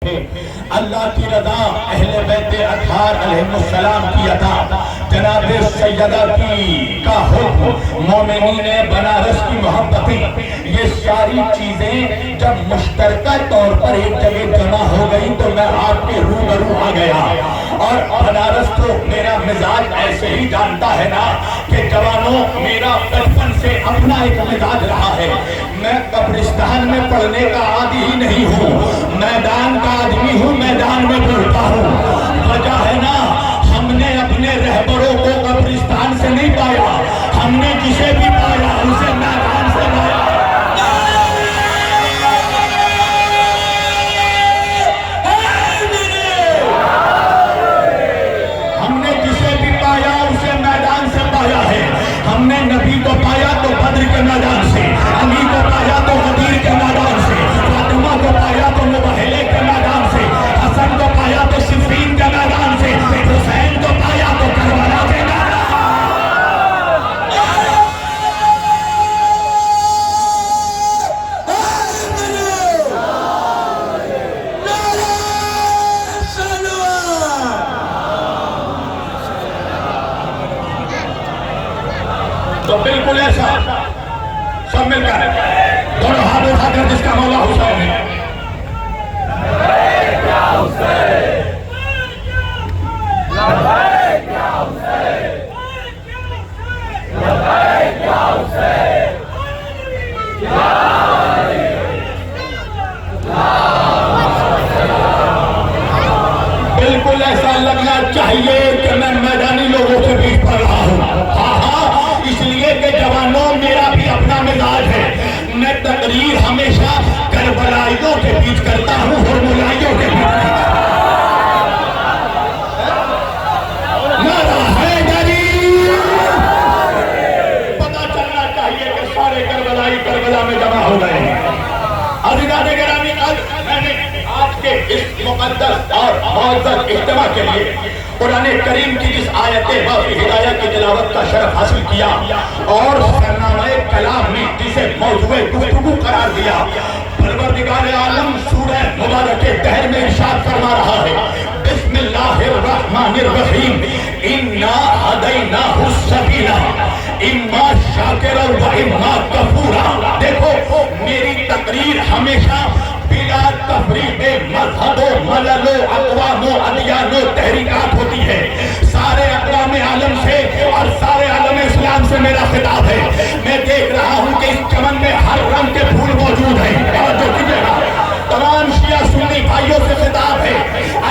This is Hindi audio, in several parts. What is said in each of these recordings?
थे। अल्लाह की रजा, अहले बैत अतहार अलैहिस्सलाम की अता, जनाब सैयदा की का हुक्म, मोमिनीने बनारस की मोहब्बतें, ये सारी चीजें जब मुश्तरका तौर पर एक जगह जमा हो गई तो मैं आपके रूबरू आ गया। और बनारस तो मेरा मिजाज ऐसे ही जानता है ना कि जवानों, मेरा बचपन से अपना एक मिजाज रहा है। मैं कब्रिस्तान में पढ़ने का आदी ही नहीं हूँ, मैदान का आदमी हूँ, मैदान में पढ़ता हूँ। वजह है ना, हमने अपने रहबरों को कब्रिस्तान से नहीं पाया, हमने जिसे भी पाया उसे मैदान से पाया। हमने जिसे भी पाया उसे मैदान से पाया है। हमने नबी को पाया तो बद्र के मैदान से, अली को पाया तो गदीर के मैदान से, फातिमा को पाया तो मुबहले के मैदान से, हसन को पाया तो सिफीन के मैदान से, हुसैन को पाया तो करबला के मैदान। तो बिल्कुल ऐसा सब मिलकर दोनों हाथ उठाकर जिसका मौला हुसैन है, बिल्कुल ऐसा लगना चाहिए कि मैं मैदानी लोगों के बीच पढ़ रहा हूँ। इसलिए कि जवानों, मेरा भी अपना मिजाज है। मैं तकरीर हमेशा करबलाइयों के बीच करता हूँ, हुरमुलाइयों के बीच करता हूँ। नारा हैदरी। पता चलना चाहिए कि सारे करबलाई करबला में जमा हो गए हैं। अज़ीज़ान गिरामी, मैंने आज के इस मुक़द्दस और मुअज़्ज़ज़ इज्तिमा के लिए कुरान करीम की जिस आयत हिदायत की तिलावत का शरफ हासिल किया और सरनामे कलाम में जिसे मौज़ूए गुफ्तगू करार दिया, परवरदिगार आलम सूरह मुबारक के तहर में इरशाद फरमा रहा है, बिस्मिल्लाहिर रहमानिर रहीम, इन्ना हदैनाहु सबीला इम्मा शाकिरन व इम्मा कफूरा। देखो, मेरी तकरीर हमेशा बिला तफरीक़े मज़हबो मललो अक़वामो अदियानो तहरीकात होती है। सारे अक़वाम आलम से और सारे आलम इस्लाम से मेरा खिताब है। मैं देख रहा हूँ कि इस चमन में हर रंग के फूल मौजूद हैं। और जो कीजिएगा, तमाम शिया सुन्नी भाइयों से खिताब है।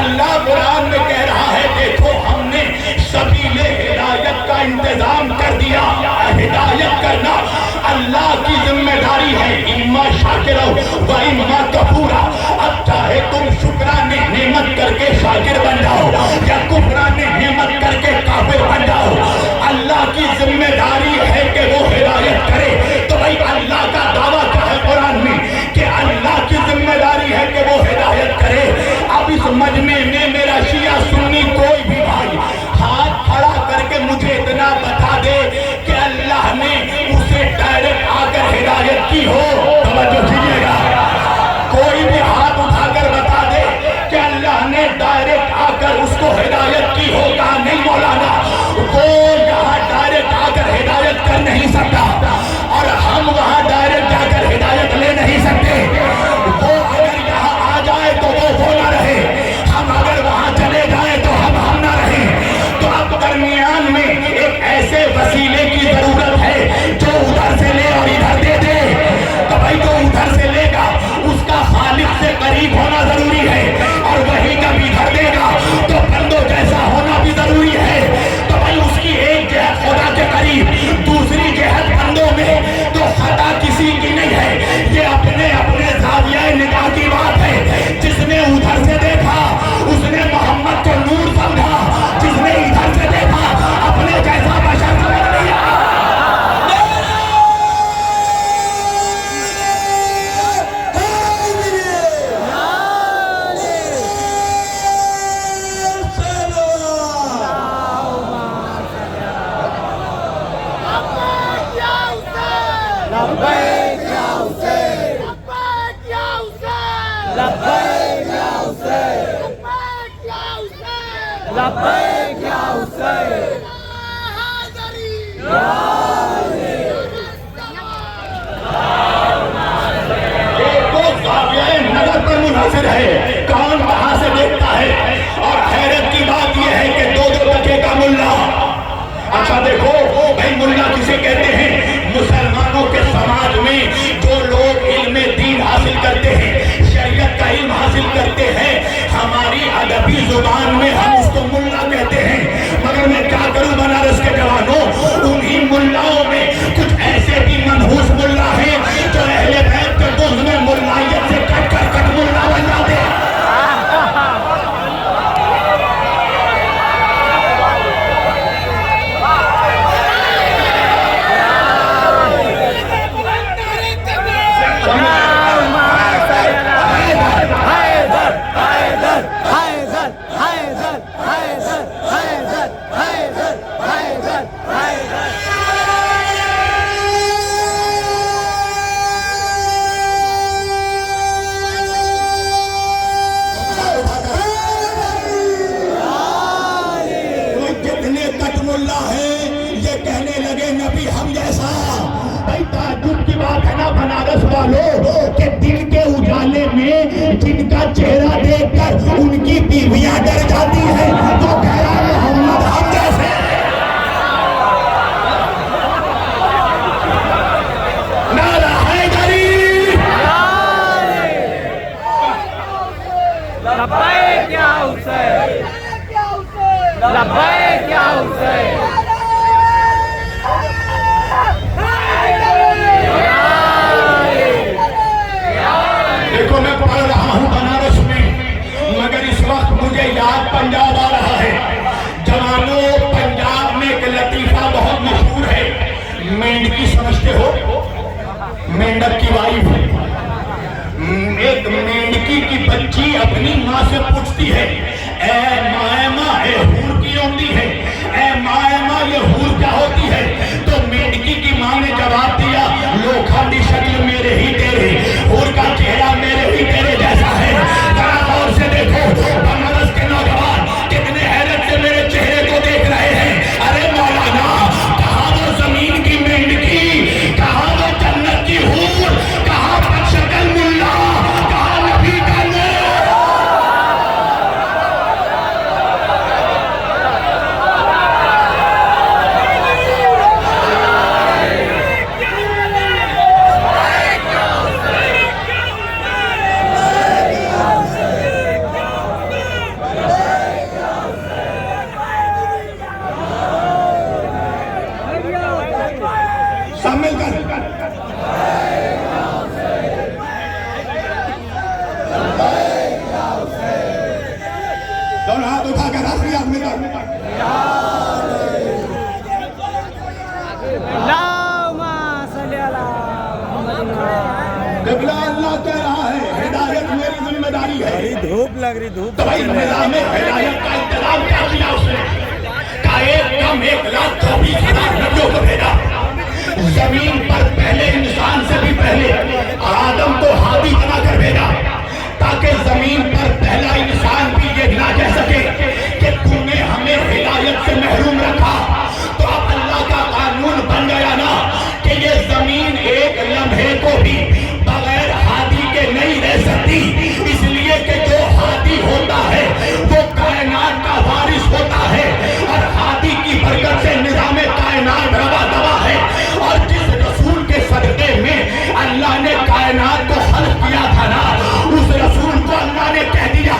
अल्लाह कुरान में कह रहा है, देखो हमने सबीले हिदायत का इंतजाम कर दिया। हिदायत करना अल्लाह की जिम्मेदारी है। इम्मा शाकिर व इम्मा कफूरा। अब चाहे तुम शुक्राने नेमत करके शाकिर बन जाओ या कुफराने नेमत करके काफिर बन जाओ, अल्लाह की जिम्मेदारी है कि वो हिदायत करे। तो भाई अल्लाह का दावा क्या है कुरान में कि लब्बैक या हुसैन। नगर पर मुनासिर है, कौन कहां से देखता है। और हैरत की बात यह है कि दो दो टके का मुल्ला। अच्छा देखो भाई, मुल्ला किसे कहते हैं? मुसलमानों के समाज में जो लोग इल्म दीन हासिल करते हैं, शरीयत का इल्म हासिल करते हैं, हमारी अदबी जुबान में हम उसको मुल्ला कहते हैं। मगर मैं क्या करूं बनारस के जवानों, उन्हीं मुल्लाओं में कुछ ऐसे भी मनहूस मुल्ला हैं जो अहले बैत के बुग़्ज़ में मुल्लाइयत से कट कर कट मुल्ला बन जाते हैं। बनारस वालों के दिन के उजाले में जिनका चेहरा देखकर उनकी बीवियां डर जाती हैं, तो कह रहा है मोहम्मद हम जैसे। नारा हैदरी, लब्बैक या हुसैन, लब्बैक या हुसैन। देखो मैं पढ़ रहा हूँ बनारस में, मगर इस वक्त मुझे याद पंजाब आ रहा है। जवानों, पंजाब में एक लतीफा बहुत मशहूर है। मेंढकी समझते हो? मेंढक की वाइफ, एक मेंढकी की बच्ची अपनी माँ से पूछती है, ए माए माँ, ए हूर की होती है, ए माए माँ ये हूर क्या होती है? तो मेंढकी की माँ ने जवाब दिया, लोखंडी शक्ल मेरे ही तेरे, हूर का चेहरा मेरे ही तेरे जैसा है। जरा गौर से देखो, बनारस के नौजवान कितने हैरत से मेरे चेहरे को देख रहे हैं। अरे मौलाना, कहाँ वो जमीन की मेंढकी, कहाँ वो जन्नत की हूर, कहाँ बदशक्ल मुल्ला, कहाँ नबी का नूर। सब मिलकर दोनों हाथ उठाकर आखिरी आदमी का क़िबला अल्लाह कह रहा है, हिदायत मेरी जिम्मेदारी है। धूप लग रही, धूप। तो भाई निज़ाम हिदायत का इंतजाम क्या किया उसने? का एक कम 1,24,000 नबियों को भेजा। जमीन पर पहले इंसान से भी पहले आदम को हादी बनाकर भेजा, ताकि जमीन पर पहला इंसान भी ये ना कह सके कि तूने हमें हिदायत से महरूम रखा। तो अब अल्लाह का कानून बन गया ना कि ये जमीन एक लम्हे को भी बगैर हादी के नहीं रह सकती, इसलिए कि जो हादी होता है वो कायनात का वारिस होता है, और हादी की बरकत से निज़ाम कायनात रवा दवा है। और जिस रसूल के सदक़े में अल्लाह ने कायनात को खल्क़ किया था ना, उस रसूल को अल्लाह ने कह दिया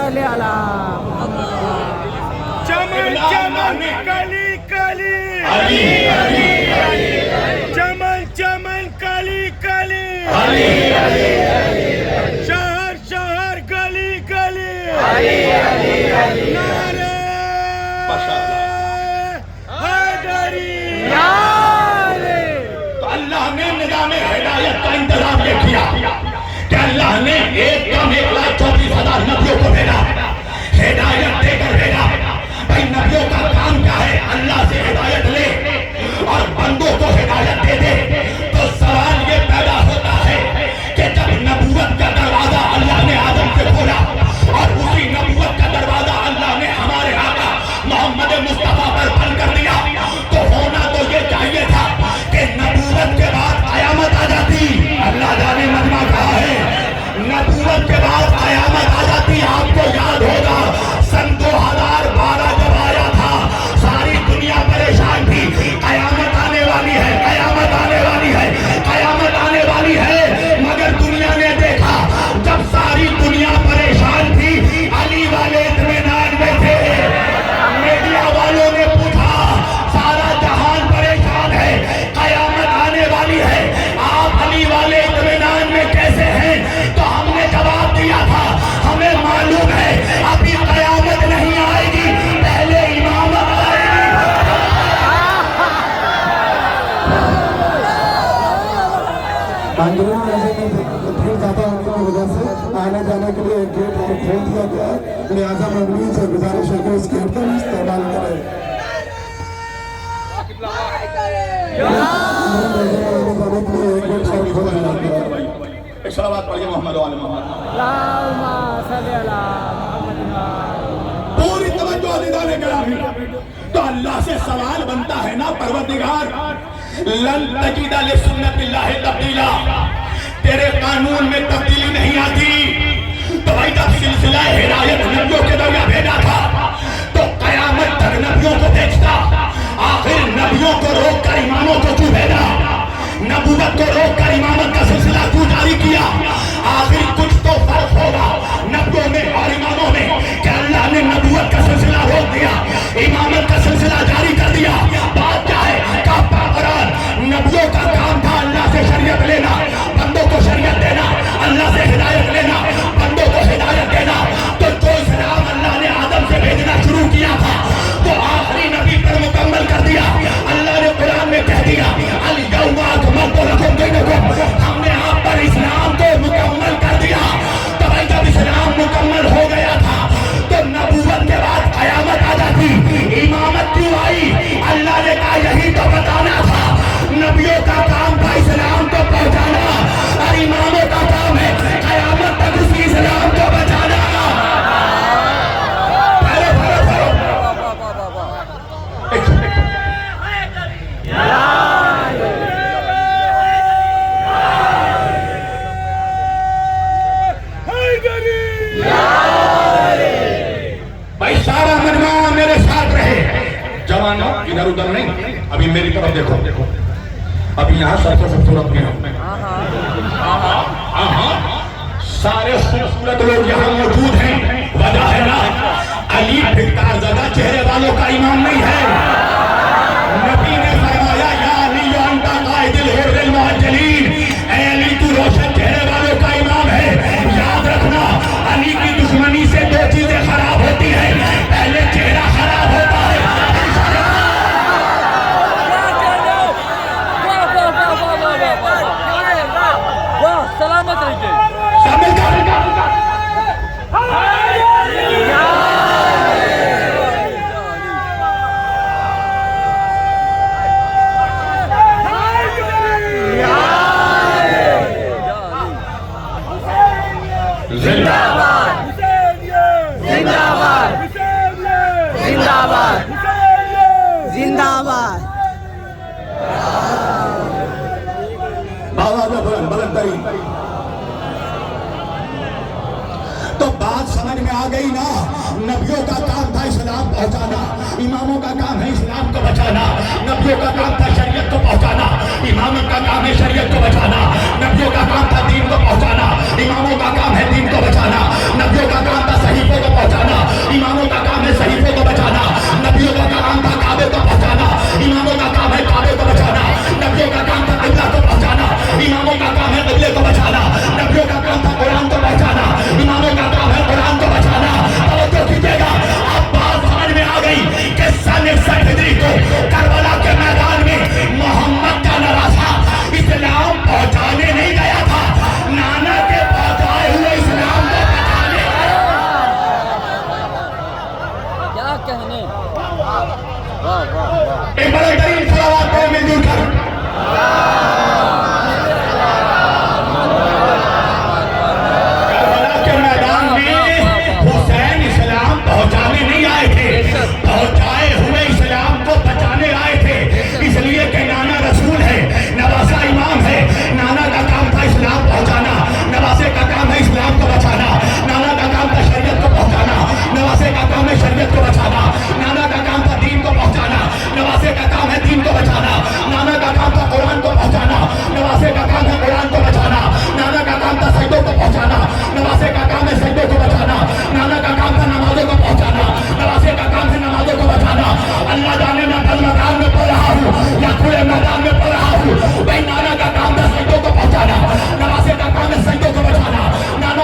सल अला चमन चमन कली कली अली अली चमन चमन कली कली अली अली शहर शहर गली गली नारे हैदरी तो अल्लाह ने निज़ाम हिदायत का इंतजाम ये किया कि अल्लाह ने 1,34,000 नबियों को भेजा, हिदायत देकर भेजा। भाई नबियों का काम क्या है? अल्लाह से हिदायत ले और बंदों को हिदायत दे दे। तो सवाल ये पैदा होता है कि जब नबूवत का दरवाजा अल्लाह ने आदम से खोला और उसी नबूवत का दरवाजा अल्लाह ने हमारे आका मोहम्मद मुस्तफा पर बंद कर दिया, तो होना तो ये चाहिए था कि नबूवत के बाद कयामत आ जाती। अल्लाह जाने मजमा कहा है, नबूवत के बाद कयामत आ जाती। आपको याद होगा सन 2012 जब आया था, सारी दुनिया परेशान थी, कयामत आने वाली है, कयामत आने वाली है, कयामत आने वाली है। मगर दुनिया ने देखा, जब सारी दुनिया परेशान थी, अली वाले इत्मीनान में थे। मीडिया वालों ने पूछा, सारा जहान परेशान है, कयामत आने वाली है, आप अली वाले इत्मीनान में कैसे हैं? तो हमने जवाब दिया था, हमें मालूम है अभी कयामत नहीं आएगी, पहले इमामत आएगी। आंदोलन ऐसे में फिर ज्यादा होने की वजह से आने जाने के लिए गेट खोल दिया गया है। लिहाजा मजबूरी से गुजारिश है कि इस गेट का इस्तेमाल करें। सलावत पढ़िए मोहम्मद वाले मोहम्मद। सल अला पूरी तवज्जो दीदाने करामी। तो अल्लाह से सवाल बनता है ना, परवरदिगार लन तजीदा लिसुन्नतिल्लाहि तब्दीला, तेरे कानून में तब्दीली नहीं आती। तो भाई जब सिलसिला हिदायत नबियों के दरिया भेजा था, तो कयामत तक नबियों को भेजता, आखिर नबियों को रोक कर इमामों को क्यों भेजा? नबूवत को रोक कर इमामत का सिलसिला क्यों जारी किया? आखिर कुछ तो फर्क होगा नबियों में और इमामों में कि अल्लाह ने नबूवत का सिलसिला रोक दिया, इमामत का सिलसिला जारी कर दिया। बात क्या है? काबा कुरान नबियों का काम था अल्लाह से शरीयत लेना, बंदों को शरीयत देना, अल्लाह से हिदायत लेना, बंदों को हिदायत देना। तो जो इस्लाम अल्लाह ने आदम से भेजना शुरू किया था, तो आखिरी नबी पर मुकम्मल कर दिया। अल्लाह ने कुरान में कह दिया, अल यौमा अकमलतु लकुम दीनकुम, हमने आप पर इस्लाम को मुकम्मल कर दिया। तो भाई जब इस्लाम मुकम्मल हो गया था, तो नबूवत के बाद कयामत आ जाती। इमामत क्यों आई? अल्लाह ने कहा यही तो बताना था, नबियों का काम था इस्लाम को पहुंचाना, और इमामों का काम है कयामत तक उसी इस्लाम को बचाना। भरो, भरो, भरो। एक मिनट। भाई सारा मनवा मेरे साथ रहे, जवानों इधर उधर नहीं, अभी मेरी तरफ देखो, अभी यहाँ सबसे खूबसूरत में हूँ। सारे खूबसूरत लोग यहाँ मौजूद हैं, वजह है ना, अली फिरकार ज़दा चेहरे वालों का इमाम नहीं है। नबी ने फरमाया, या अली अंता कायदिल हुर्रिल मुअज्जलीन, ऐ अली तू रोशन चेहरे वालों का इमाम है। याद रखना, अली की दुश्मनी से दो चीजें खराब होती है, पहले चेहरा खराब होता है। सलामत रहिए। जिंदाबाद जिंदाबाद जिंदाबाद जिंदाबाद। आवाज़ बुलंद बुलंद तरीन। तो बात समझ में आ गई ना, नबियों का काम था इस्लाम पहुंचाना, इमामों का काम है इस्लाम को बचाना। नबियों का काम था शरीयत को पहुंचाना, इमामत का काम है शरीयत को बचाना। नबियों का काम था दीन को पहुंचाना, इमामों का काम है दीन को बचाना। नबियों का काम था सहीफों को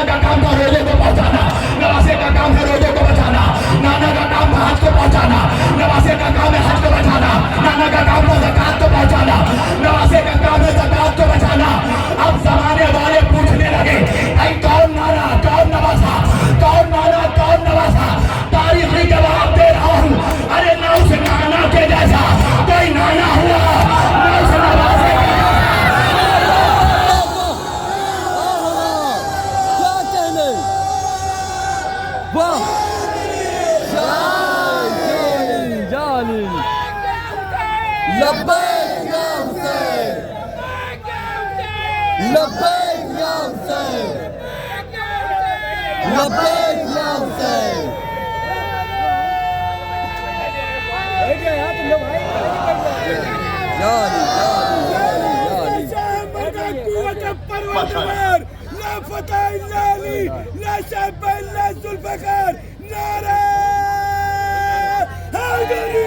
नाना का काम था रोजों को पहुंचाना, नवासे का काम है रोजों को बचाना, नाना का काम था हज को पहुंचाना, नवासे का काम है हज को बचाना, नाना का काम था ज़कात को पहुंचाना, नवासे का काम है ज़कात को बचाना। अब जमाने वाले पूछने लगे भाई कौन नाना कौन नवासा, कौन नाना कौन नवासा। तारीखी जवाब दे रहा हूं, अरे ना उस नाना के जैसा कोई नाना हुआ, ना उस नवासे का। क्या कहने, वाह जानी लब्बैक या हुसैन, लब्बैक या हुसैन, लब्बैक या हुसैन। जानी जानी परवरदिगार ला फतह इल्ला अली ला शब इल्ला जुल्फकार नारे हैदरी।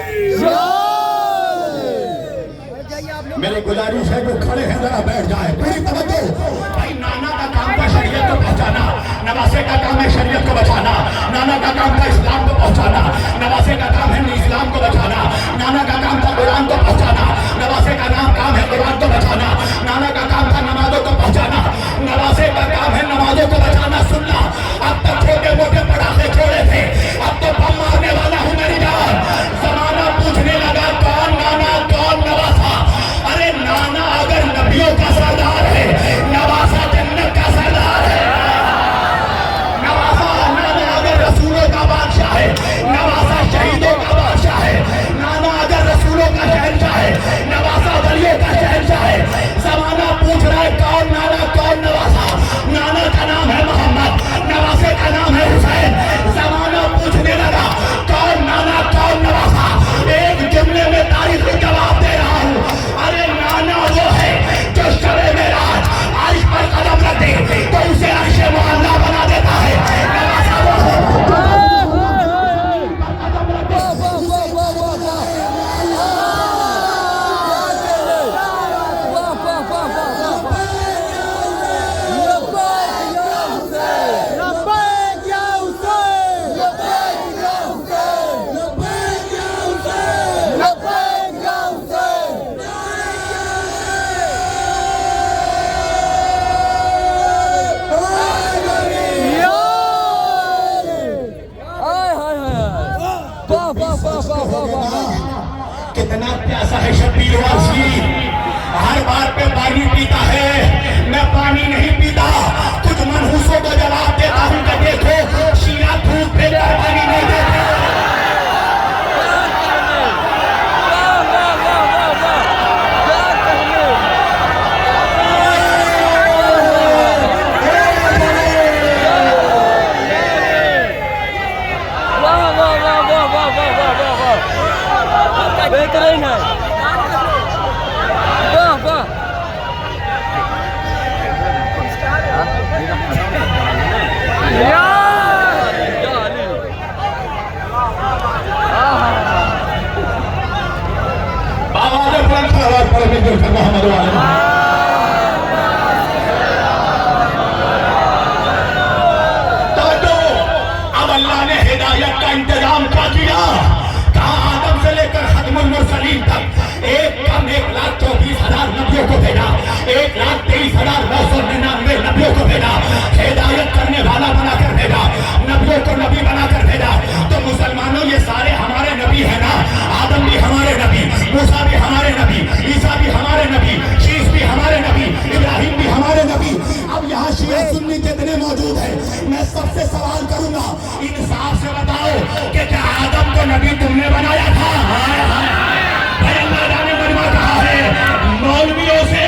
मेरी गुजारिश है जो खड़े हैं जरा बैठ जाए, पूरी तवज्जो। भाई नाना का काम था शरीयत को पहुंचाना, नवासे का काम है शरीयत को बचाना, नाना का काम था इस्लाम को पहुंचाना, नवासे का काम है इस्लाम को बचाना, नाना का काम था कुरान को पहुंचाना, नवासे का काम है कुरान को बचाना, नाना का काम था नमाजों को पहुंचाना, नवासे का काम है नमाजों को बचाना। सुनना, अब तक छोटे मोटे पटाखे छोड़े थे, अब तो बम मारने वाला हूं मेरी जान। जमाना पूछने लगा कौन नाना कौन नवासा। अरे नाना अगर नबियों का सरदार है, नवासा जन्नत का सरदार है। नवासा नाना अगर रसूलों का बादशाह है, नवासा शहीदों का बादशाह है। नाना अगर रसूलों का शहंशाह है, नवासा वलियों का शहंशाह है। जमाना पूछ रहा है कौन नाना कौन नवासा। नाना का नाम है मोहम्मद, नवासे का नाम है हुसैन। जमाना पूछने लगा कौन नाना कौन नवासा। एक जुमले में तारीखी जवाब दे रहा हूं, अरे नाना वो है जो शबे मेराज अर्श पर कदम रख दे तो उसे अर्शे मुअल्ला बना देता है। नवासा वो है कितना प्यासा है शब्बीर वासी, हर बार पे पानी पीता है, मैं पानी नहीं पीता। कुछ मनहूसों को जवाब देता हूं कि देखो शिया धूप पे पानी नहीं देते। बेहतरीन है, वाह वाह। अब अल्लाह ने हिदायत का इंतजाम कर दिया। कहा आदम से लेकर खत्मुल मुरसलीन तक 1,24,000 नबियों को भेजा, 1,23,999 नबियों को भेजा, हिदायत करने वाला बनाकर भेजा, नबियों को नबी बनाकर भेजा। तो मुसलमानों ये सारे हमारे नबी है ना। आदम भी हमारे नबी, मूसा भी हमारे नबी, ईसा भी हमारे नबी, शीश भी हमारे नबी, इब्राहिम भी हमारे नबी। अब यहाँ शिया सुन्नी कितने मौजूद है, मैं सबसे सवाल करूंगा, इंसाफ से बताओ कि क्या आदम को नबी तुमने बनाया था? भाई अल्लाह जाने मजमा कहा है। मौलवियों से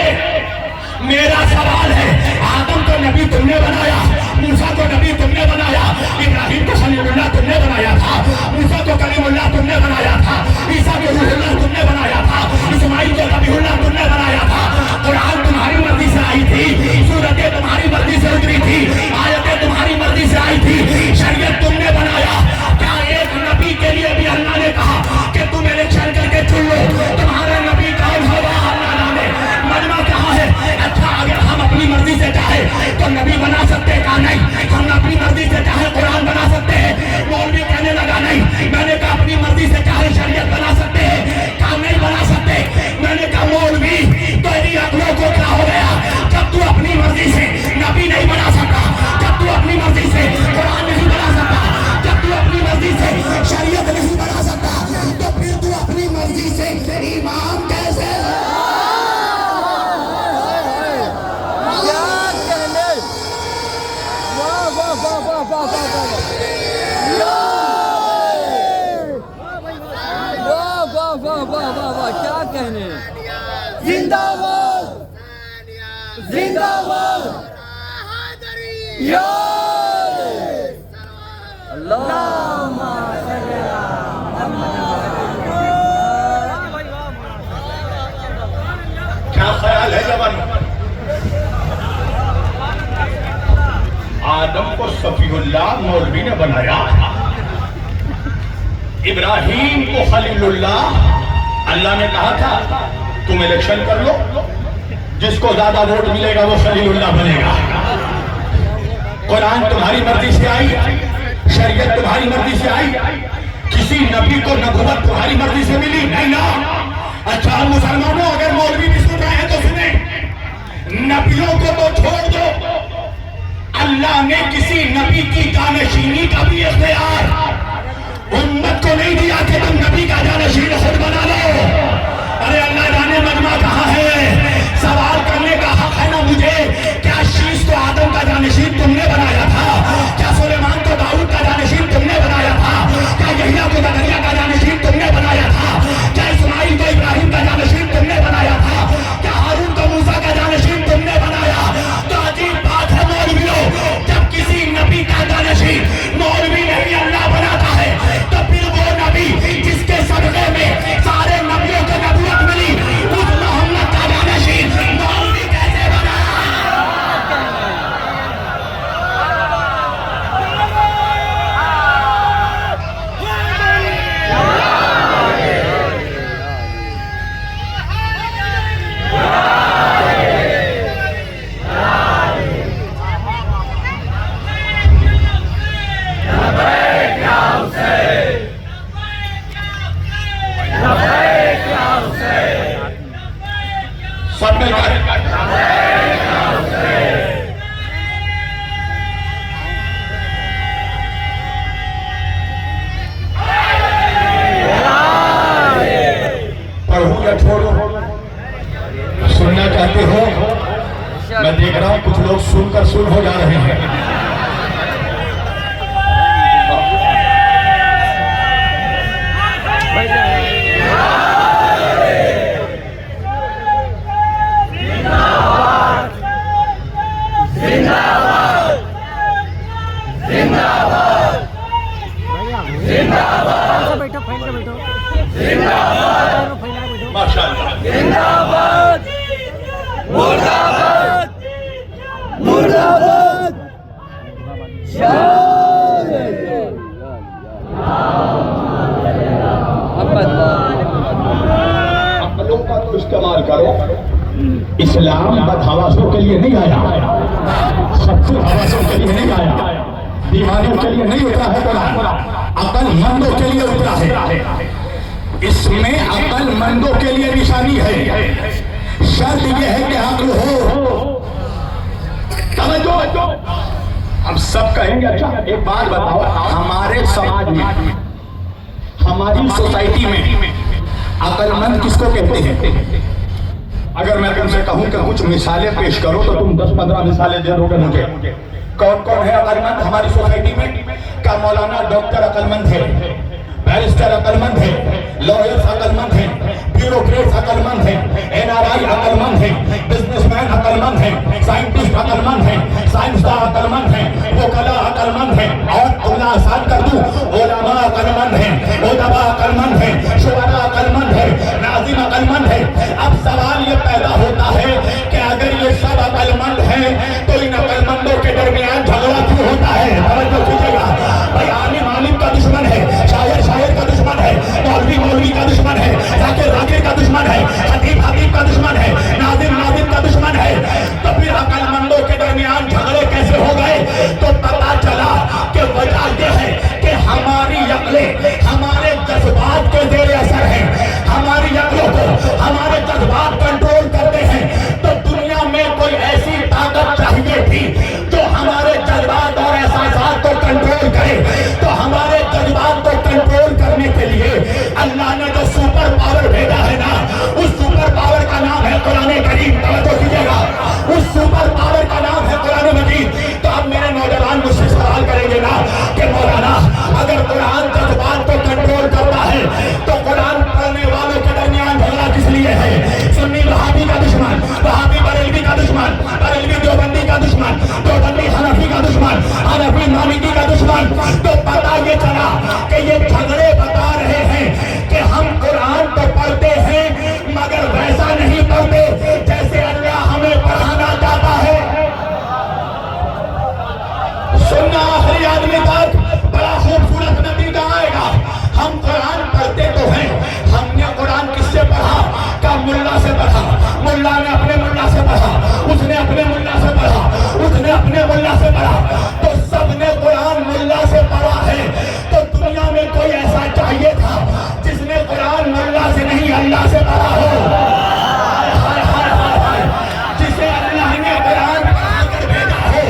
मेरा सवाल है, आदम को नबी तुमने बनाया, मूसा को नबी तुमने बनाया, इब्राहिम को खलीलुल्लाह तुमने बनाया था, मूसा को कलीमुल्लाह तुमने बनाया था, ईसा को रूहुल्लाह तुमने बनाया था, इस्माइल को नबीउल्लाह तुमने बनाया था। कुरान तुम्हारी मर्जी से आई थी, सूरतें तुम्हारी मर्जी से उतरी थी, आयतें तुम्हारी मर्जी से आई थी, शरीयत तुमने बनाया। क्या एक नबी के लिए भी अल्लाह ने कहा कि तुम इलेक्शन करके चुन लो, तुम्हारा नबी कौन होगा? अल्लाह ने मजमा कहा है। अच्छा अगर हम अपनी मर्जी से चाहे तो नबी बना सकते का नहीं। वाह क्या कहने। जिंदाबाद जिंदाबाद क्या ख्याल है जवान? आदम को सफीउल्लाह मौलवी ने बनाया, इब्राहिम को खलीलुल्लाह अल्लाह ने कहा था तुम इलेक्शन कर लो, जिसको ज्यादा वोट मिलेगा वो खलीलुल्लाह बनेगा। कुरान तुम्हारी मर्जी से आई, शरीयत तुम्हारी मर्जी से आई, किसी नबी को नबूवत तुम्हारी मर्जी से मिली नहीं ना। अच्छा मुसलमानों, अगर मौलवी भी सुन रहे हैं तो सुने, नबियों को तो छोड़ दो, अल्लाह ने किसी नबी की जानशीनी का भी इख्तियार उम्मत को नहीं दिया कि तुम नबी का जानशीन खुद बना लो। अरे अल्लाह जाने मजमा कहाँ है, सवाल करने का हक है ना मुझे। क्या शीश को आदम का जानशीन तुमने बनाया था? क्या सुलेमान को दाऊद का जानशीन तुमने बनाया था? क्या यहिया को जकरिया का जानशीन तुमने बनाया था? क्या इस्माइल को इब्राहिम का जानशीन तुमने बनाया था? क्या हारून को मूसा का जानशीन तुमने बनाया? तो अजीब बात है मौलवियों, जब किसी नबी का जानशीन मौलवी नहीं अल्लाह बनाता है, तो फिर वो नबी जिसके सदक़े में सारे नबियों को नबूवत मिली, उस मोहम्मद का जानशीन मौलवी कैसे बना? सब मिलकर पढ़ो या छोड़ो, सुनना चाहते हो? मैं देख रहा हूं कुछ लोग सुनकर सुन हो जा रहे हैं। माशाअल्लाह। जिंदाबाद मुर्दाबाद मुर्दाबाद अक्लों का तो इस्तेमाल करो। इस्लाम बदहवासों के लिए नहीं आया, सबसे हवासों के लिए नहीं आया, दीवानों के लिए नहीं उतरा है कुरान, अक्लमंदों के लिए उतरा है। इसमें अक्लमंदों के लिए निशानी है। शर्त यह है कि अक्ल हो। तवज्जो, हम सब कहेंगे। अच्छा एक बात बताओ, हमारे समाज में, हमारी सोसाइटी में अक्लमंद किसको कहते हैं? अगर मैं तुमसे कहूं कि कुछ मिसालें पेश करो तो तुम 10-15 मिसालें दे दोगे मुझे। कौन कौन है अक्लमंद हमारी सोसाइटी में? क्या मौलाना डॉक्टर अक्लमंद है, बैरिस्टर अक्लमंद है, लॉयर्स अक्लमंद है, ब्यूरोक्रेट्स अक्लमंद है, एनआरआई अक्लमंद है, बिजनेसमैन अक्लमंद है, साइंटिस्ट अक्लमंद है, साइंसदान अक्लमंद है, वकला अक्लमंद है, और तुमने आसान कर दूं, उलमा अक्लमंद है, उदबा अक्लमंद है, शुअरा अक्लमंद है, नाज़िम अक्लमंद है। अब सवाल ये पैदा होता है कि अगर ये सब अक्लमंद है तो इन अक्लमंदों के दरमियान झगड़ा क्यों होता है? तवज्जो कीजिएगा भाई, आलिम आलिम का दुश्मन है, शायर शायर का दुश्मन है, मौलवी मौलवी का दुश्मन है, जाकिर जाकिर का दुश्मन है, खतीब खतीब का दुश्मन है, नाज़िम नाज़िम का दुश्मन है। तो फिर अक्लमंदों के दरमियान झगड़े कैसे हो गए? तो पता चला कि वजह यह है कि हमारी अक्लें हमारे जज्बात के ज़ेरे असर है, हमारी मुल्ला ने अपने मुल्ला से पढ़ा, उसने अपने मुल्ला से पढ़ा, उसने अपने मुल्ला से पढ़ा, तो सबने कुरान मुल्ला से पढ़ा है। तो दुनिया में कोई ऐसा चाहिए था जिसने कुरान मुल्ला से नहीं अल्लाह से पढ़ा हो। जिसे अल्लाह ने कुरान पढ़ा कर भेजा हो,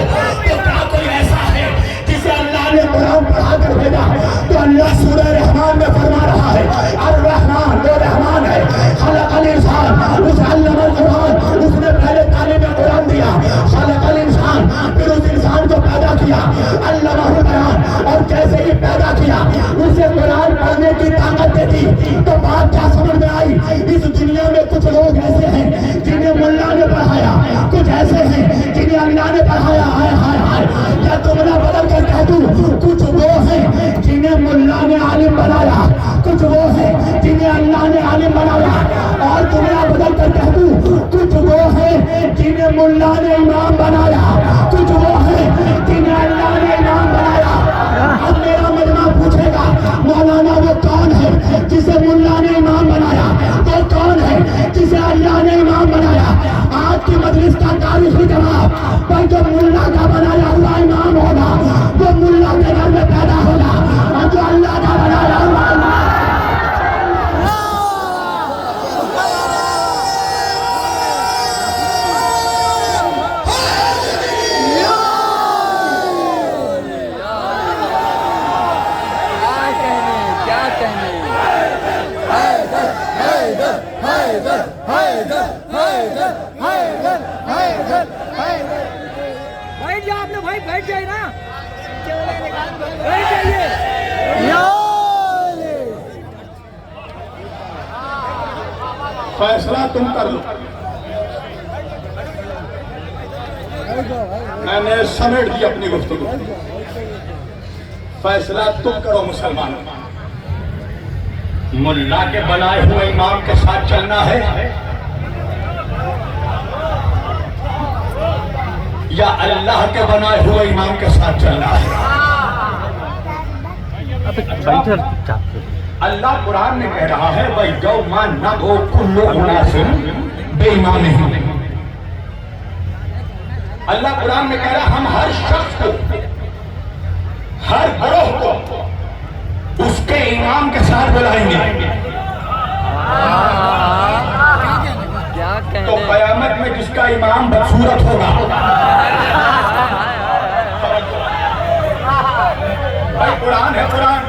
तो क्या कोई ऐसा है जिसे अल्लाह ने कुरान पढ़ा कर भेजा? तो अल्लाह सूरह रहमान में फरमा रहा है, अर रहमान वो रहमान है, खलक़ल इंसान, उस अल्लामल कुरान, उसने पहले तालीम कुरान दिया, खलक़ल इंसान, फिर उस इंसान को पैदा किया, अल्लामहुल बयान, और जैसे ही पैदा किया उसे कुरान पढ़ने की ताकत दे दी। तो बात क्या समझ में आई? इस दुनिया में कुछ लोग ऐसे हैं जिन्हें मुल्ला ने पढ़ाया, कुछ ऐसे हैं जिन्हें अल्लाह ने पढ़ाया। हाय हाय हाय, या तुमने बदल कर कह दूं, कुछ वो हैं जिन्हें मुल्ला ने आलिम बनाया, कुछ वो हैं जिन्हें अल्लाह ने आलिम बनाया, और तुमने बदल कर कह दूं, कुछ वो हैं जिन्हें मुल्ला ने इमाम बनाया, कुछ वो हैं जिन्हें अल्लाह ने इमाम बनाया। अब मेरा मजमा पूछेगा, मौलाना वो कौन है जिसे मुल्ला ने इमाम बनाया? वो कौन है जिसे अल्लाह ने इमाम बनाया? आज की मजलिस का तारीखी जवाब, पर जो मुल्ला का बनाया हुआ इमाम होगा वो मुल्ला के घर में पैदा होगा, और जो अल्लाह का बनाया हुआ क्या कहने? हैदर हैदर हैदर हैदर हैदर हैदर हैदर हैदर। बैठ जाओ आप लोग भाई, बैठ जाइए ना, बैठ जाइए। फैसला तुम कर लो। मैंने समेट दी अपनी गुफ्तगू। फैसला तुम करो मुसलमानों, मुल्ला के बनाए हुए इमाम के साथ चलना है या अल्लाह के बनाए हुए इमाम के साथ चलना है? अल्लाह कुरान में कह रहा है, भाई गौ मान न गो कुल्लो उनासिन बेईमान नहीं। अल्लाह कुरान में कह रहा है, हम हर शख्स को, हर ग्रोह को उसके इमाम के साथ बुलाएंगे। क्या कहने? तो कयामत में जिसका इमाम बदसूरत होगा, भाई कुरान है कुरान।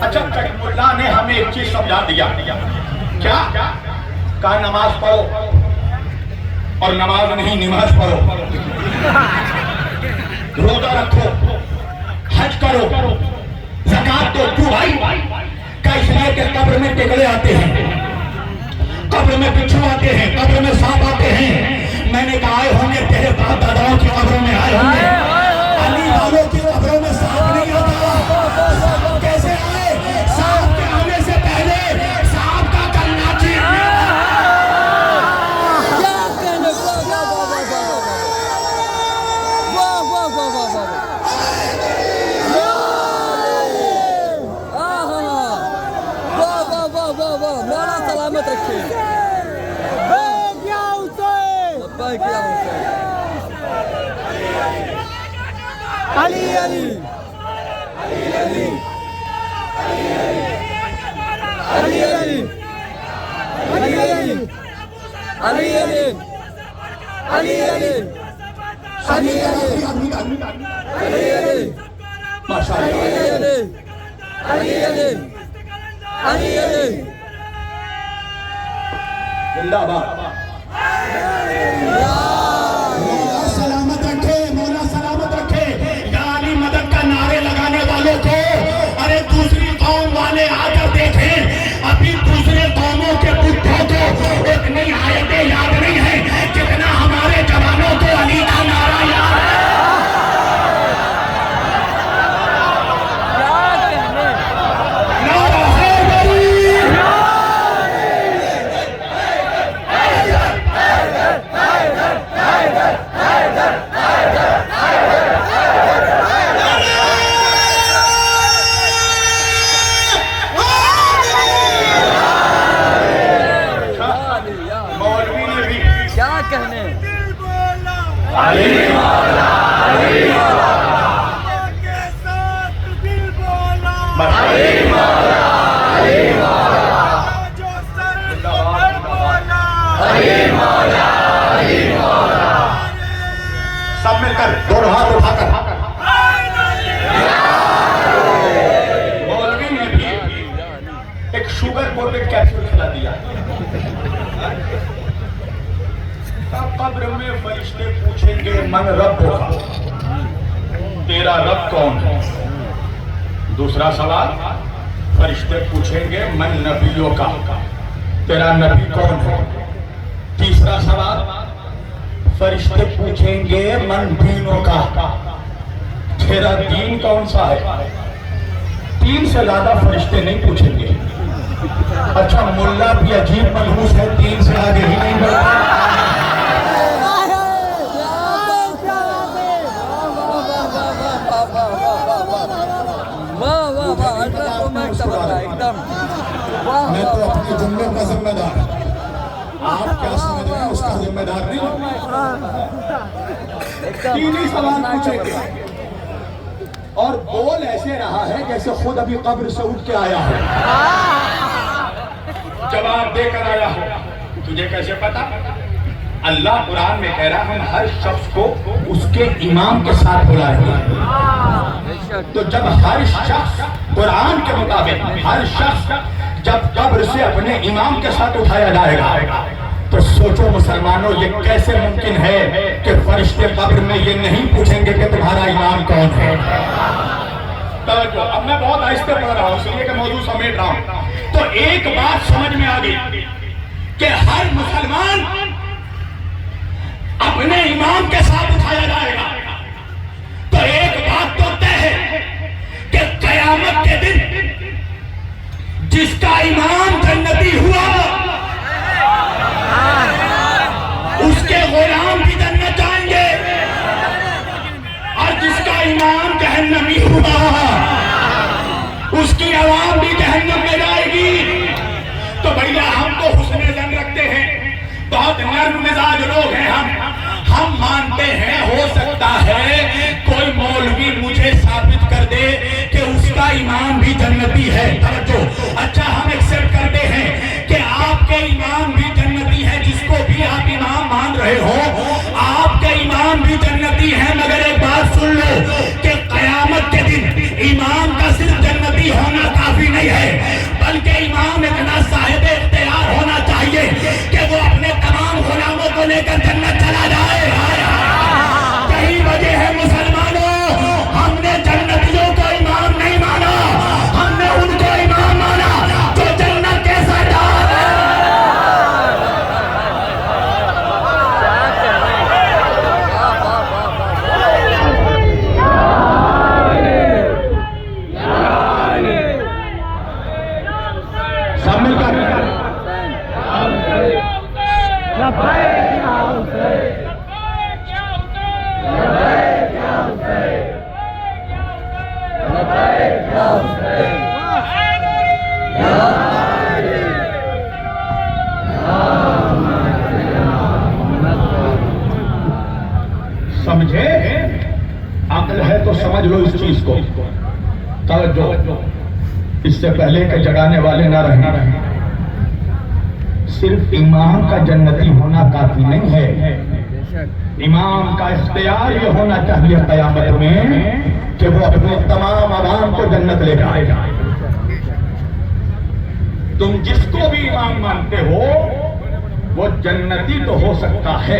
अच्छा, मुल्ला ने हमें एक चीज समझा दिया, क्या? कहा नमाज पढ़ो, और नमाज नहीं नमाज पढ़ो, रोजा रखो, हज करो, ज़कात दो। क्यों भाई? क्या इसलिए कि कब्र में टेकड़े आते हैं, कब्र में बिच्छू आते हैं, कब्र में सांप आते हैं। मैंने कहा आए होंगे तेरे बाप दादाओं की कब्रों में आए होंगे, अली वालों की कब्रों में सांप नहीं आता। कैसे आए? सांप के आने से पहले सांप का कलना चीरना। क्या कहने? वाह वाह वाह वाह वाह वाह। मौला सलामत रखे। अली अली अली अली अली अली अली अली अली अली अली अली अली अली अली माशाअल्लाह, अली अली अली अली जिंदाबाद। मौला सलामत रखे, मौला सलामत रखे। या अली मदद का नारे लगाने वालों को, अरे दूसरी कौम वाले आकर देखें, अभी दूसरे कौमों के बुद्धों को इतनी आयतें याद नहीं है जितना हमारे जवानों को अली का नारा याद है। में फरिश्ते पूछेंगे मन रब का, तेरा रब कौन है। दूसरा सवाल, फरिश्ते पूछेंगे मन नबियों का, तेरा नबी कौन है। तीसरा सवाल, फरिश्ते पूछेंगे मन दीनों का, तेरा दीन कौन सा है। 3 से ज्यादा फरिश्ते नहीं पूछेंगे। अच्छा, मुल्ला भी अजीब मनहूस है, 3 से आगे ही नहीं बढ़ता। एकदम मैं तो अपने जुम्मों का जिम्मेदार, आप क्या समझ रहे हैं उसका जिम्मेदार नहीं। 3 ही सवाल पूछेंगे और बोल ऐसे रहा है जैसे खुद अभी कब्र से उठ के आया है, जवाब देकर आया हो। तुझे कैसे पता? अल्लाह कुरान में कह रहा है हम हर शख्स को उसके इमाम के साथ बुलाएंगे। तो जब हर शख्स कुरान के मुताबिक हर शख्स जब कब्र से अपने इमाम के साथ उठाया जाएगा, तो सोचो मुसलमानों, ये कैसे मुमकिन है कि फरिश्ते कब्र में ये नहीं पूछेंगे कि तुम्हारा इमाम कौन है। तो अब मैं बहुत आहिस्ते पढ़ रहा हूं इसलिए कि मौजूद समेट रहा हूं। तो एक बात समझ में आ गई कि हर मुसलमान अपने इमाम के साथ उठाया जाएगा। तो एक बात तो तय है कि कयामत के दिन जिसका इमाम जन्नती हुआ उसके गुलाम भी जन्नत जाएंगे, और जिसका इमाम जहन्नमी हुआ उसकी आवाम भी जहन्नम में जाएगी। तो भैया हम तो हुस्ने जन रखते हैं, बहुत नर्म मिजाज लोग हैं हम मानते हैं हो सकता है कोई मौलवी मुझे साबित कर दे कि उसका इमाम भी जन्नती है। अच्छा, हम एक्सेप्ट करते हैं कि आपके इमाम भी जन्नती है, जिसको भी आप इमाम मान रहे हो आपके इमाम भी जन्नती है। मगर एक बात सुन लो कि कयामत के दिन इमाम का सिर्फ जन्नती होना काफी नहीं है, बल्कि इमाम इतना साहिब इख्तियार होना चाहिए कि वो अपने तमाम गुलामों को लेकर जन्नत चला जाए। यही वजह है मुसलमानों, हमने जन्नतियों को इमाम नहीं माना, हमने उनको इमाम माना जो जन्नत के सरदार है। सब मिलकर समझे? अक्ल है तो समझ लो इस चीज को। तवज्जो, इससे पहले के जगाने वाले ना रहे। सिर्फ इमाम का जन्नती होना काफी नहीं है, इमाम का इख्तियार ये होना चाहिए कयामत में कि वो अपने तमाम आवाम को जन्नत ले जाएगा। तुम जिसको भी इमाम मानते हो वो जन्नती तो हो सकता है,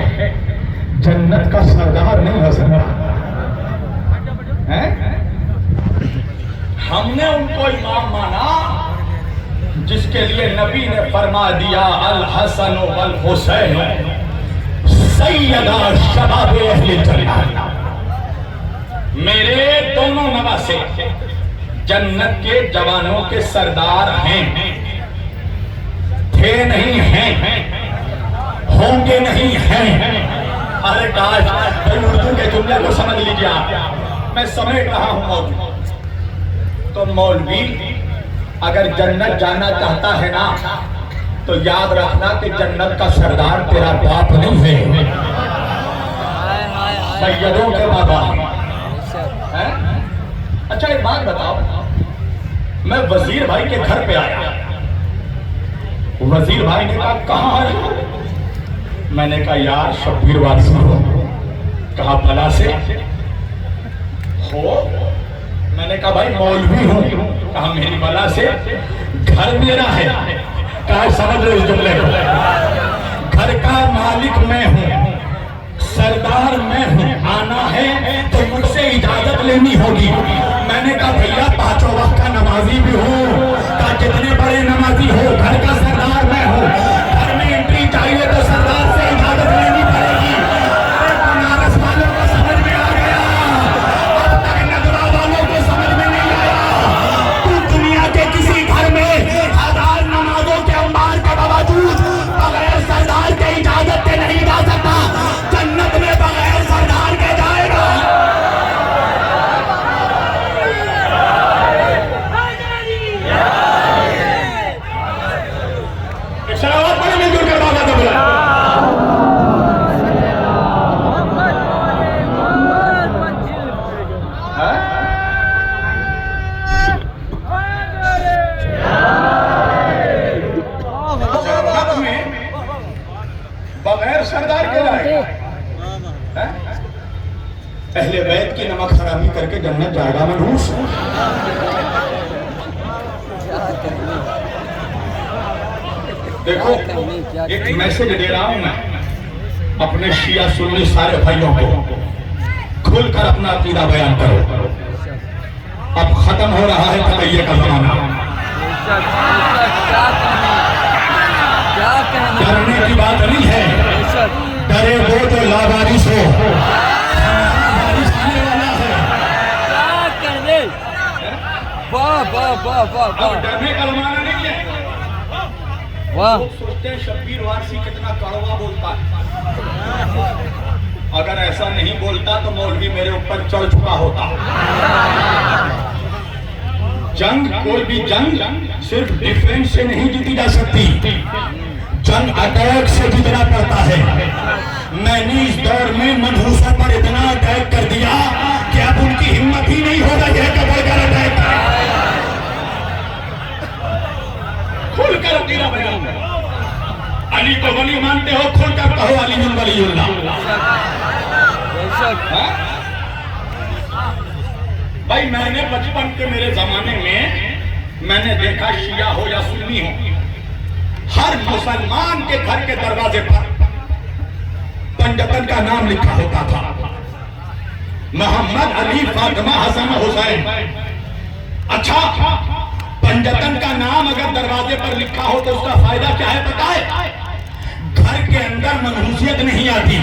जन्नत का सरदार नहीं हो सकता है। हमने उनको इमाम माना जिसके लिए नबी ने फरमा दिया अल हसन वल हुसैन सैयदा शबाब अहले जन्नत, मेरे दोनों नवासे जन्नत के जवानों के सरदार हैं। थे नहीं हैं, होंगे नहीं हैं। अरे काश उर्दू के जुमले को समझ लीजिए आप, मैं समेट रहा हूं मौलवी। तो मौलवी अगर जन्नत जाना चाहता है ना, तो याद रखना कि जन्नत का सरदार तेरा बाप नहीं है, सैयदों के बाबा है। अच्छा एक बात बताओ, मैं वजीर भाई के घर पे आया, वजीर भाई ने कहा कहाँ आए? मैंने कहा यार शब्बीर वारसी हो। कहा भला से हो? मैंने कहा भाई मौलवी हूँ। कहा मेरी बला से घर मेरा है। कहा समझ लो इस जुमले को, घर का मालिक मैं हूँ, सरदार मैं हूँ, आना है तो मुझसे इजाजत लेनी होगी। मैंने कहा भैया 5 वक्त का नमाजी भी हूँ, का जितने बड़े नमाजी हो, घर का सरदार मैं हूँ, घर में एंट्री चाहिए तो सरदार से इजाजत लेनी पड़ेगी। बनारस वालों को समझ में आ गया, अब तक नगरा वालों को समझ में नहीं आया। तू दुनिया के किसी घर में 1000 नमाजों के अंबार के बावजूद बगैर सरदार के इजाजत के नहीं जा सकता। जन्नत में बगैर सरदार के जाएगा। सलावत पढ़े मिलजुल कर बाबा का बुला। जन्नत में बगैर सरदार के जाएगा। पहले बैत की नमक हरामी करके जन्नत जाएगा मनहूस। देखो एक मैसेज दे रहा हूं मैं अपने शिया सुन्नी सारे भाइयों को, खुलकर अपना अकीदा बयान करो। अब खत्म हो रहा है तकैये का जमाना। डरने की बात नहीं है, डरे वो तो लावारिस हो। बारिश आने वाला है। अब डरने का जमाना नहीं है। वाह, लोग सोचते हैं शब्बीर वारसी कितना कड़वा बोलता है। अगर ऐसा नहीं बोलता तो मौलवी मेरे ऊपर चढ़ चुका होता। जंग, कोई भी जंग सिर्फ डिफेंस से नहीं जीती जा सकती, जंग अटैक से जीतना पड़ता है। मैंने इस दौर में मनहूसों पर इतना अटैक कर दिया कि अब उनकी हिम्मत ही नहीं हो रही है कि बढ़कर अटैक करें। खुलकर अकीदा बयान करो। अली को वली मानते हो, खुलकर कहो अली वलीउल्लाह। भाई मैंने बचपन के मेरे जमाने में मैंने देखा, शिया हो या सुन्नी हो, हर मुसलमान के घर के दरवाजे पर पंजतन का नाम लिखा होता था। मोहम्मद, अली, फातिमा, हसन, हुसैन। अच्छा, पंजतन का नाम अगर दरवाजे पर लिखा हो तो उसका फायदा क्या है पता है? घर के अंदर मनहूसियत नहीं आती।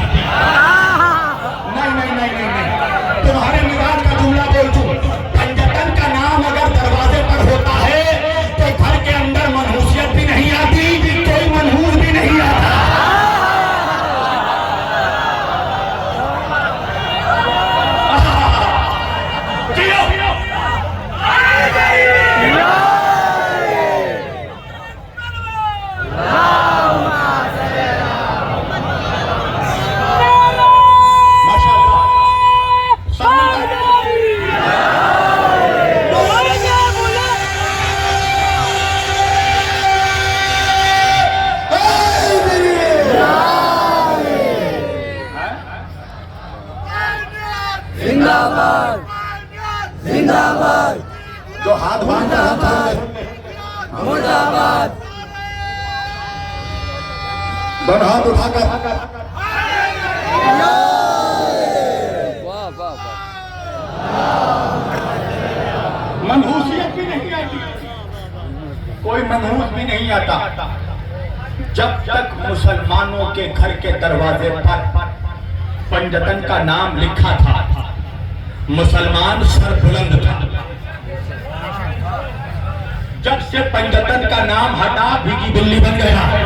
नहीं नहीं नहीं नहीं नहीं, तुम्हारे मिजाज का जुमला बोल दूं। पंजतन का नाम अगर दरवाजे पर होता है तो घर के अंदर मनहूसियत भी नहीं आती, कोई मनहूस भी नहीं आता। जो हाथ बांध मुर्दाबाद, दोनों हाथ उठाकर मनहूसियत भी नहीं आती, कोई मनहूस भी नहीं आता जब तक मुसलमानों के घर के दरवाजे पर पंजतन का नाम लिखा था। मुसलमान सर बुलंद था। जब से पंजतन का नाम हटा भीगी बिल्ली बन गया है।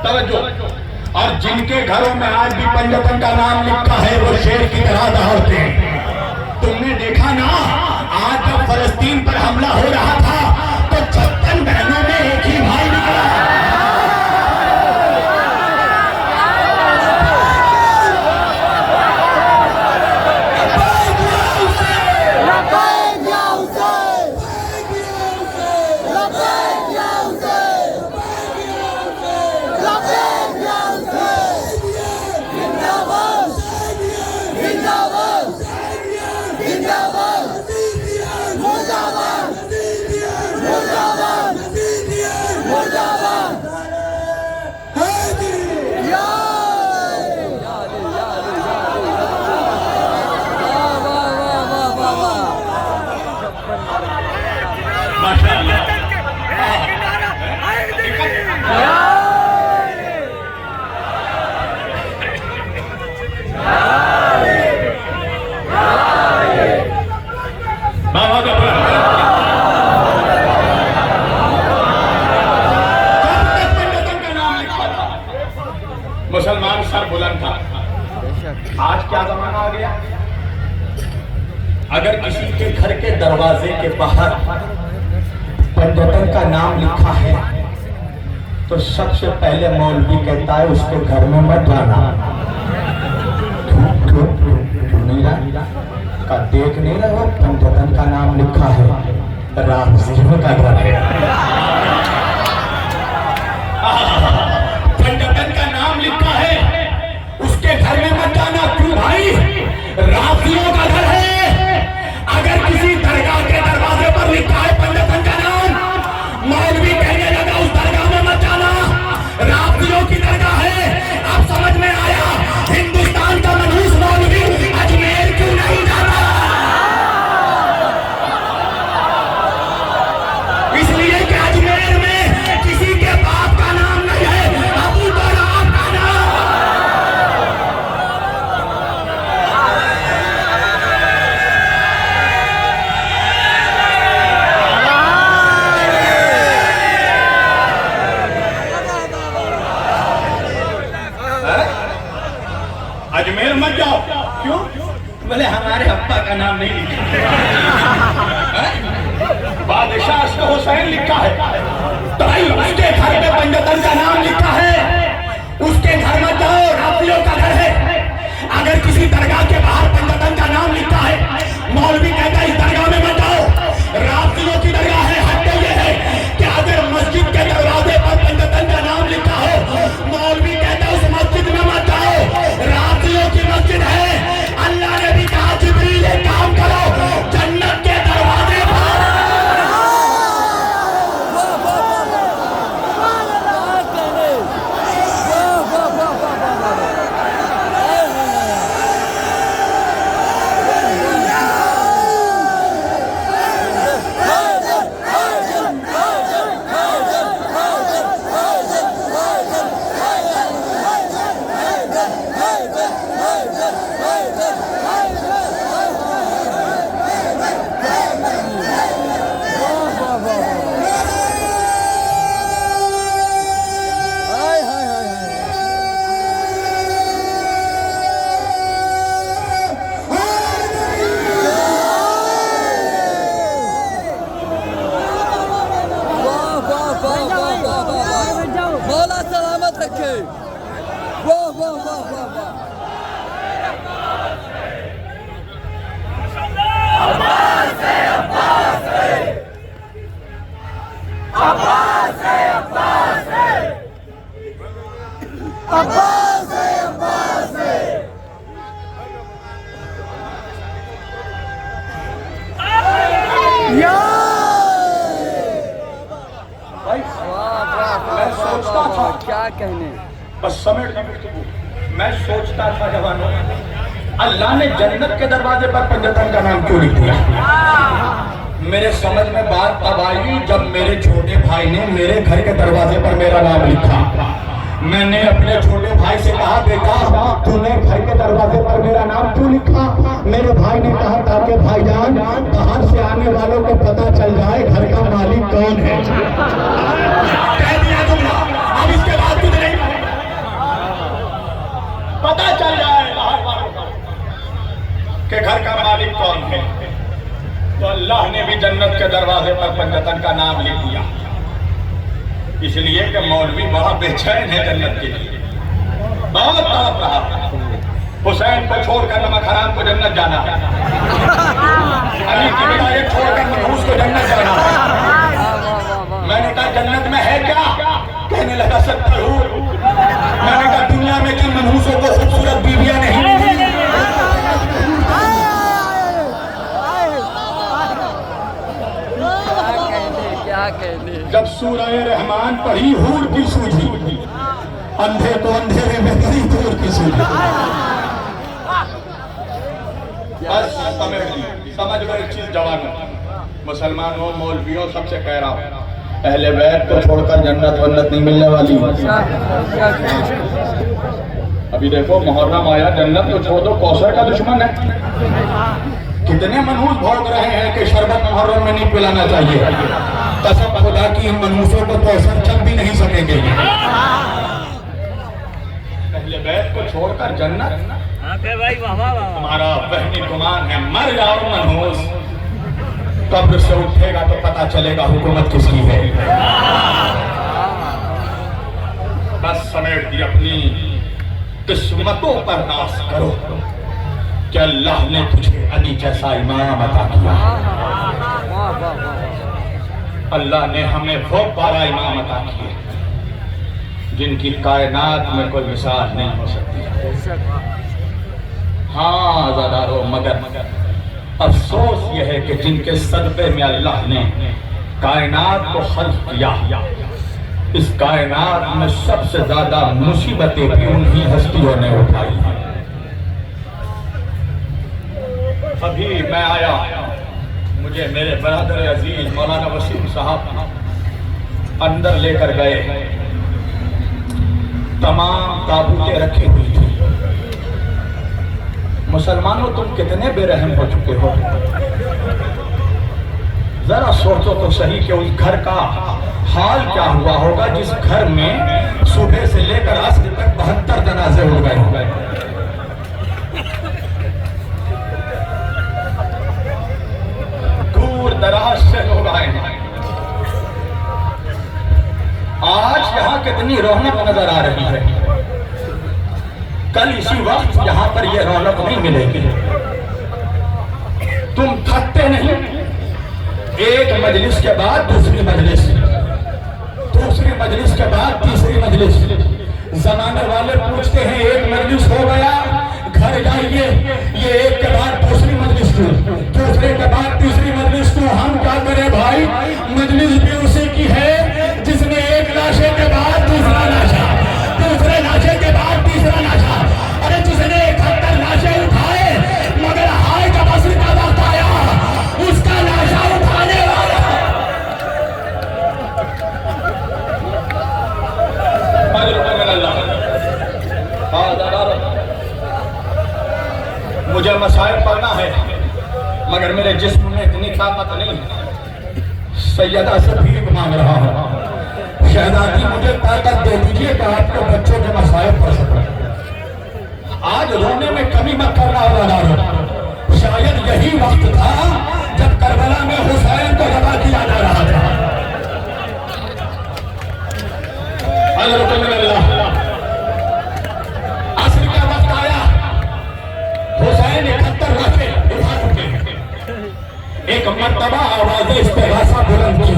तवज्जो। और जिनके घरों में आज भी पंजतन का नाम लिखा है वो शेर की तरह दौड़ते हैं। तुमने देखा ना, आज जब फलस्तीन पर हमला हो रहा था तो 56 बहनों में एक ही भाई निकला। मुसलमान सर बुलंद था। आज क्या जमाना आ गया, अगर किसी के घर के दरवाजे के बाहर पंडितन का नाम लिखा है तो सबसे पहले मौलवी कहता है उसके घर में मत जाना। क्यों नहीं रहा का देख नहीं रहा, वो पंडितन का नाम लिखा है, रामजीव का घर है। पंडितन का नाम लिखा है उसके घर में मत जाना। क्यों भाई, रामजीव का घर है। अगर किसी दरगाह के दरवाजे पर लिखा है पंडितन का नाम, मौलवी कहने लगा उस दरगाह में मत जाना, रामजीव की दरगाह है। अब समझ में आया हिंदुस्तान का मनहूस मौलवी अजमेर क्यों नहीं जाता। इसलिए कि अजमेर में किसी के बाप का नाम नहीं है, अबू बकर का नाम। अजमेर मत जाओ। क्यों? बोले हमारे अब्बा का नाम नहीं लिखा। बादशाह अशरफ हुसैन लिखा है तो भाई उसके घर में पंडितन का नाम लिखा है, उसके घर मत जाओ, राफियों का घर है। अगर किसी दरगाह के बाहर पंडितन का नाम लिखा है, मौलवी कहता है इस दरगाह में मत जाओ, राफियों की दरगाह है। हद ये है कि अगर मस्जिद के दरवाजे पर पंडितन का नाम लिखा हो, मौलवी कहता है उस मस्जिद में मत जाओ, राफियों की मस्जिद है। अल्लाह ने भी कहा जिब्रील एक काम करो, जन्नत के दरवाजे पर मौला सलामत रखे। वाह वाह वाह वाह वाह। मैं सोचता था, क्या कहने, बस समेट मैं सोचता था जवानों, अल्लाह ने जन्नत के दरवाजे पर पंडितन का नाम क्यों लिख दिया। मेरे समझ में बात तब आई जब मेरे छोटे भाई ने मेरे घर के दरवाजे पर मेरा नाम लिखा। मैंने अपने छोटे भाई से कहा, बेटा तूने घर के दरवाजे पर मेरा नाम क्यों लिखा। मेरे भाई ने कहा, ताकि भाईजान बाहर से आने वालों को पता चल जाए घर का मालिक कौन है। कह दिया तुमने, अब इसके बाद कुछ नहीं पता चल जाए बाहर वालों को कि घर का मालिक कौन है। तो अल्लाह ने भी जन्नत के दरवाजे पर पंडितन का नाम लिख दिया, इसलिए कि मौलवी बड़ा बेचैन है जन्नत के लिए, बहुत तड़प रहा। हुसैन को छोड़कर नमक हराम को जन्नत जाना है, अली की विलायत छोड़कर मनहूस को जन्नत जाना है। मैंने कहा जन्नत में है क्या, कहने लगा 70 हूर। मैंने कहा दुनिया में किन मनहूसों को खूबसूरत बीवियां नहीं मिली। क्या कहने। जब सूरह रहमान पढ़ी हूर की सूझी, अंधे को अंधेरे में गई दूर की सूझी। बस समझ लो एक चीज जवानों, मुसलमानों, मौलवियों, सबसे कह रहा हूँ, अहले बैत को छोड़कर जन्नत वन्नत नहीं मिलने वाली। अभी देखो मुहर्रम आया, जन्नत तो छोड़ दो, कौसर का दुश्मन है। कितने मनहूस भौंक रहे हैं कि शरबत मुहर्रम में नहीं पिलाना चाहिए। कसम खुदा की इन मनहूसों को कौसर चल भी नहीं सकेंगे। अहले बैत को छोड़कर जन्नत, तुम्हारा बहनी गुमान है, मर जाओ मनहूस। कब्र से उठेगा तो पता चलेगा हुकूमत किसकी है। बस समेट दी अपनी किस्मतों पर नाश करो कि अल्लाह ने तुझे अली जैसा इमाम अता किया। अल्लाह ने हमें वो 12 इमाम अता किए जिनकी कायनात में कोई मिसाल नहीं हो सकती। हाँ ज़रारो, मगर अफसोस यह है कि जिनके सदक़े में अल्लाह ने कायनात को खल्क़ किया, इस कायनात में सबसे ज्यादा मुसीबतें भी उन्हीं हस्तियों ने उठाई हैं। अभी मैं आया, मुझे मेरे बरादर अजीज मौलाना वसीम साहब अंदर लेकर गए। तमाम ताबूतें रखी हुई थी। मुसलमानों, तुम कितने बेरहम हो चुके हो। जरा सोचो तो सही कि उस घर का हाल क्या हुआ होगा जिस घर में सुबह से लेकर असर तक 72 जनाजे हो गए। दूर दराज से लोग आए हैं। आज यहाँ कितनी रौनक नजर आ रही है। कल इसी वक्त यहाँ पर यह रौनक नहीं मिलेगी। तुम थकते नहीं। एक मजलिस के बाद दूसरी मजलिस, दूसरी मजलिस के बाद तीसरी मजलिस। जमाने वाले पूछते हैं एक मजलिस हो गया, घर जाइए। ये एक के बाद दूसरी मजलिस क्यों, दूसरे के बाद तीसरी मजलिस क्यों। हम क्या करें भाई, मजलिस भी उसी की है जिसने एक लाशे के बाद दूसरा लाशा, दूसरे लाशे के बाद तीसरा लाशा। अरे जिसने 71 लाशे उठाए मगर हाय का असर का वक्त आया, उसका लाशा उठाने वाला मुझे मसाइल पढ़ना है मगर मेरे जिस्म में इतनी ताकत नहीं है। सैयदा से भीख मांग रहा हूँ, शहजादी मुझे ताकत दे दीजिए कि आपके बच्चों के मसाइल पढ़ सकूं। आज रोने में कमी मत करना होगा। शायद यही वक्त था जब करबला में हुसैन को दबा दिया जा रहा था। असर का वक्त आया, हुसैन 71 लाशें उठा चुके हैं। एक मर्तबा आवाज़ इस्तिग़ासा बुलंद की,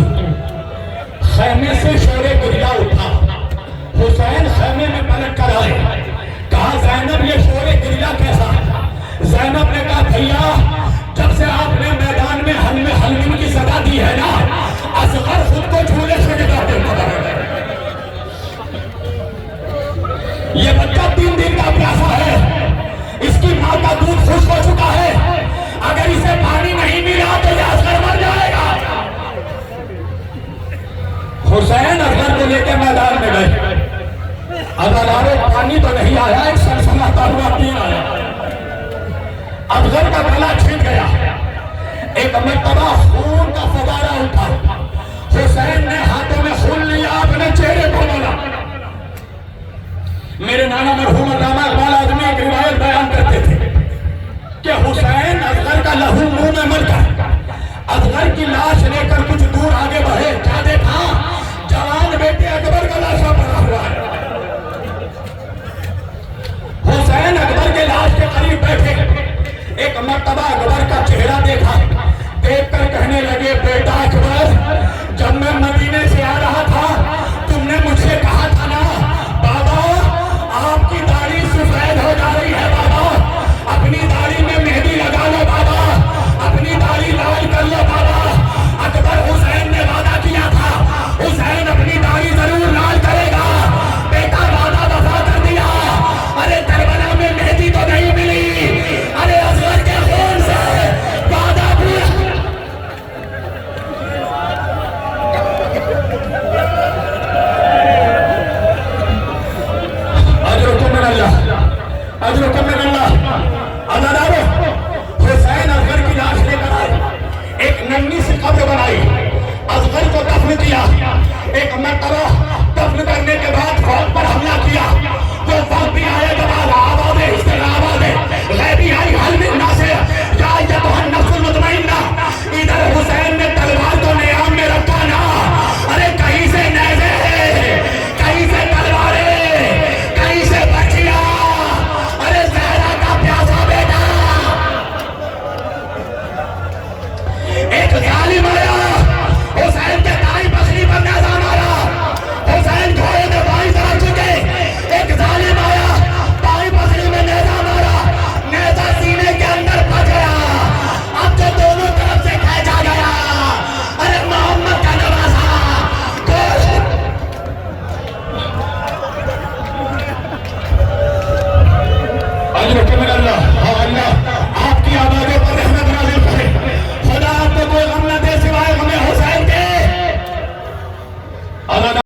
खैमे से शोरे गुरिया उठा। हुसैन खैमे में पलट कर आए, कहा ज़ैनब ये शोरे गुरिया कैसा। ज़ैनब ने कहा भैया जब से आपने मैदान में हलमिन की सजा दी है ना, असगर खुद को झूले से गिरा देता है। ये बच्चा 3 दिन का प्यासा है, इसकी माँ का दूध खुश्क हो चुका है। अगर इसे पानी नहीं मिला तो यह असगर मर जाएगा। हुसैन असगर को लेकर मैदान में गए। अदालारे पानी तो नहीं आया, एक सनसनाता हुआ तीर आया। असगर का गला छिल गया। एक मर्तबा खून का फवारा उठा। हुसैन ने हाथों में खून लिया, अपने चेहरे को बोला। मेरे नाना मरहूम अल्लामा इकबाल आज़मी एक रिवायत बयान करते थे कि हुसैन असगर का लहू मुंह में मर गया। असगर की लाश